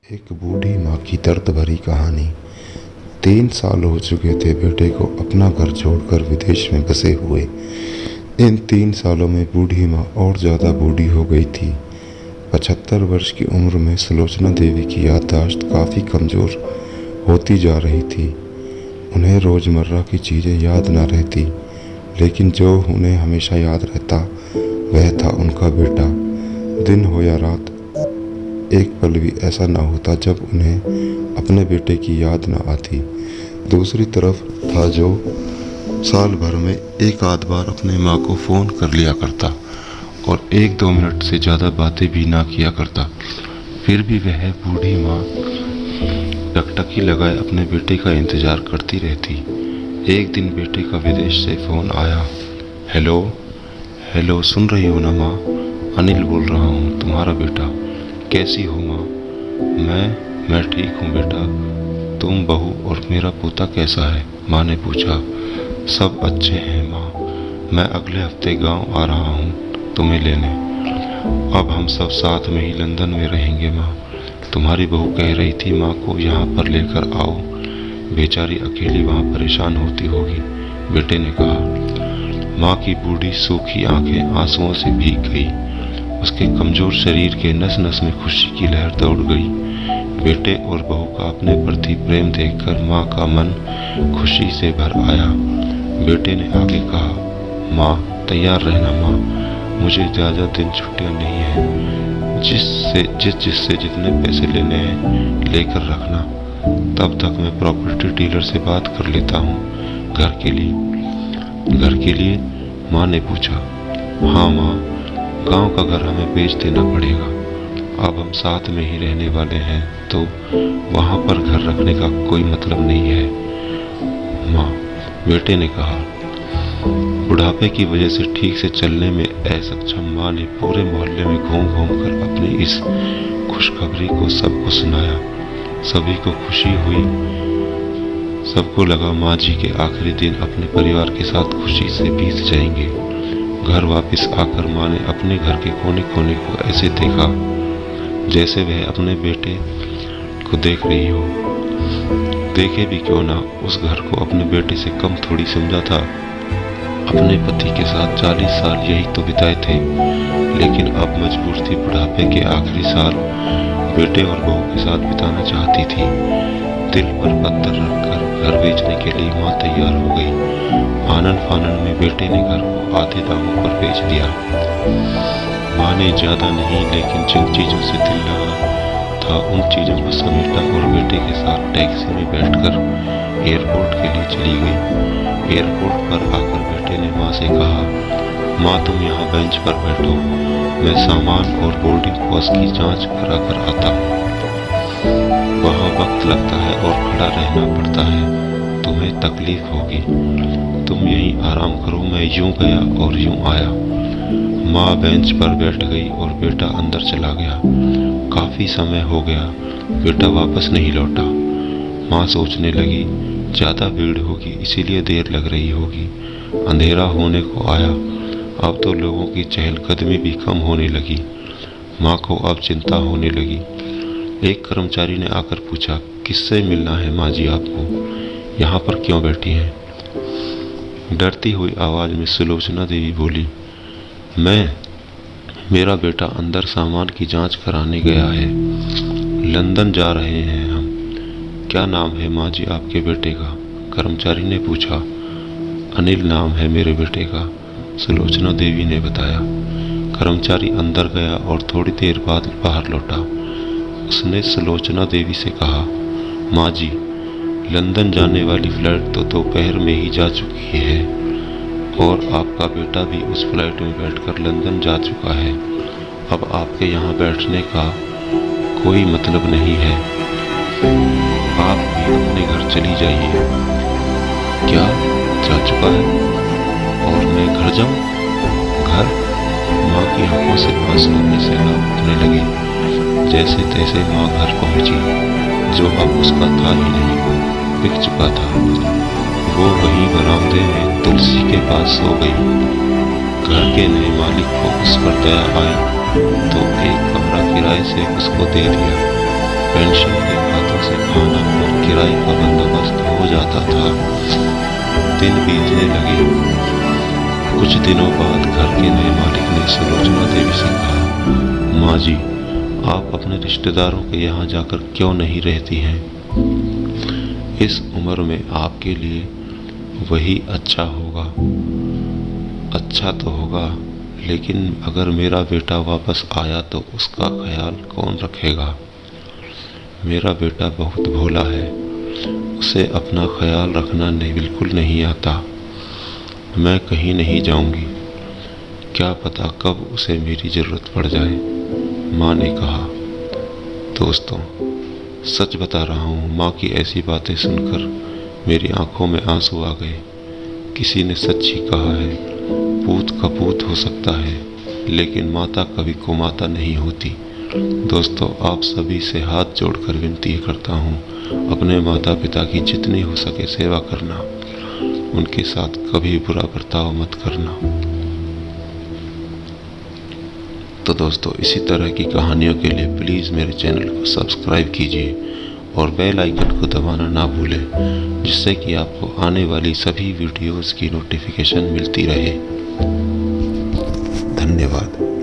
एक बूढ़ी माँ की दर्द भरी कहानी। 3 साल हो चुके थे बेटे को अपना घर छोड़कर विदेश में बसे हुए। इन 3 सालों में बूढ़ी माँ और ज़्यादा बूढ़ी हो गई थी। 75 वर्ष की उम्र में सुलोचना देवी की याददाश्त काफ़ी कमज़ोर होती जा रही थी। उन्हें रोज़मर्रा की चीज़ें याद ना रहती, लेकिन जो उन्हें हमेशा याद रहता वह था उनका बेटा। दिन हो या रात, एक पल भी ऐसा ना होता जब उन्हें अपने बेटे की याद ना आती। दूसरी तरफ था जो साल भर में एक आध बार अपने माँ को फ़ोन कर लिया करता और 1-2 मिनट से ज़्यादा बातें भी ना किया करता। फिर भी वह बूढ़ी माँ टकटकी लगाए अपने बेटे का इंतज़ार करती रहती। एक दिन बेटे का विदेश से फ़ोन आया। हेलो हेलो, सुन रही हो ना माँ? अनिल बोल रहा हूँ, तुम्हारा बेटा। कैसी हो माँ? मैं ठीक हूँ बेटा। तुम, बहू और मेरा पोता कैसा है? माँ ने पूछा। सब अच्छे हैं माँ। मैं अगले हफ्ते गांव आ रहा हूँ तुम्हें लेने। अब हम सब साथ में ही लंदन में रहेंगे माँ। तुम्हारी बहू कह रही थी माँ को यहाँ पर लेकर आओ, बेचारी अकेली वहाँ परेशान होती होगी, बेटे ने कहा। माँ की बूढ़ी सूखी आंखें आंसुओं से भीग गई। उसके कमजोर शरीर के नस नस में खुशी की लहर दौड़ गई। बेटे और बहू का अपने प्रति प्रेम देखकर माँ का मन खुशी से भर आया। बेटे ने आगे कहा, माँ तैयार रहना माँ, मुझे ज़्यादा दिन छुट्टियाँ नहीं हैं। जिससे जितने पैसे लेने हैं लेकर रखना। तब तक मैं प्रॉपर्टी डीलर से बात कर लेता हूँ घर के लिए। माँ ने पूछा। हाँ माँ, गांव का घर हमें बेच देना पड़ेगा। अब हम साथ में ही रहने वाले हैं तो वहाँ पर घर रखने का कोई मतलब नहीं है माँ, बेटे ने कहा। बुढ़ापे की वजह से ठीक से चलने में असक्षम माँ ने पूरे मोहल्ले में घूम घूम कर अपनी इस खुशखबरी को सबको सुनाया। सभी को खुशी हुई। सबको लगा माँ जी के आखिरी दिन अपने परिवार के साथ खुशी से बीत जाएंगे। घर वापस आकर माँ ने अपने घर के कोने कोने को ऐसे देखा जैसे वह अपने बेटे को देख रही हो। देखे भी क्यों ना, उस घर को अपने बेटे से कम थोड़ी समझा था। अपने पति के साथ 40 साल यही तो बिताए थे, लेकिन अब मजबूर थी बुढ़ापे के आखिरी साल बेटे और बहू के साथ बिताना चाहती थी। दिल पर पत्थर रखकर घर बेचने के लिए माँ तैयार हो गई। आनन फानन में बेटे ने घर को आधे दामों पर बेच दिया। माँ ने ज्यादा नहीं, लेकिन जिन चीजों से दिल लगा था उन चीजों को समेटा और बेटे के साथ टैक्सी में बैठकर एयरपोर्ट के लिए चली गई। एयरपोर्ट पर आकर बेटे ने माँ से कहा, माँ तुम यहाँ बेंच पर बैठो, मैं सामान और बोर्डिंग पास की जांच करा कर आता हूँ। वहाँ वक्त लगता है और खड़ा रहना पड़ता है, तुम्हें तकलीफ होगी। तुम यहीं आराम करो, मैं यूं गया और यूं आया। माँ बेंच पर बैठ गई और बेटा अंदर चला गया। काफी समय हो गया, बेटा वापस नहीं लौटा। माँ सोचने लगी, ज्यादा भीड़ होगी इसीलिए देर लग रही होगी। अंधेरा होने को आया, अब तो लोगों की चहलकदमी भी कम होने लगी। माँ को अब चिंता होने लगी। एक कर्मचारी ने आकर पूछा, किससे मिलना है माँ जी आपको? यहाँ पर क्यों बैठी हैं? डरती हुई आवाज में सुलोचना देवी बोली, मेरा बेटा अंदर सामान की जांच कराने गया है। लंदन जा रहे हैं हम। क्या नाम है माँ जी आपके बेटे का? कर्मचारी ने पूछा। अनिल नाम है मेरे बेटे का, सुलोचना देवी ने बताया। कर्मचारी अंदर गया और थोड़ी देर बाद बाहर लौटा। उसने सुलोचना देवी से कहा, माँ जी लंदन जाने वाली फ्लाइट तो दोपहर में ही जा चुकी है और आपका बेटा भी उस फ्लाइट में बैठकर लंदन जा चुका है। अब आपके यहाँ बैठने का कोई मतलब नहीं है। आप भी अपने घर चली जाइए। क्या जा चुका है और मैं घर जाऊँ? घर? माँ की आंखों से आंसू से उठने लगे। जैसे तैसे माँ घर पहुँची, जो अब उसका था ही नहीं, बिक चुका था। वो वहीं बरामदे में तुलसी के पास सो गई। घर के नए मालिक को उस पर दया आई तो एक कमरा किराए से उसको दे दिया। पेंशन के खातों से खाना और किराए का बंदोबस्त हो जाता था। दिन बीतने लगे। कुछ दिनों बाद घर के नए मालिक ने सुलोचना देवी से कहा, माँ जी, आप अपने रिश्तेदारों के यहाँ जाकर क्यों नहीं रहती हैं? इस उम्र में आपके लिए वही अच्छा होगा। अच्छा तो होगा, लेकिन अगर मेरा बेटा वापस आया तो उसका ख्याल कौन रखेगा? मेरा बेटा बहुत भोला है, उसे अपना ख्याल रखना बिल्कुल नहीं आता। मैं कहीं नहीं जाऊंगी, क्या पता कब उसे मेरी ज़रूरत पड़ जाए, माँ ने कहा। दोस्तों, सच बता रहा हूँ, माँ की ऐसी बातें सुनकर मेरी आंखों में आंसू आ गए। किसी ने सच ही कहा है, पूत कपूत हो सकता है, लेकिन माता कभी कुमाता नहीं होती। दोस्तों, आप सभी से हाथ जोड़कर विनती करता हूँ, अपने माता पिता की जितनी हो सके सेवा करना, उनके साथ कभी बुरा बर्ताव मत करना। तो दोस्तों, इसी तरह की कहानियों के लिए प्लीज़ मेरे चैनल को सब्सक्राइब कीजिए और बेल आइकन को दबाना ना भूलें, जिससे कि आपको आने वाली सभी वीडियोज़ की नोटिफिकेशन मिलती रहे। धन्यवाद।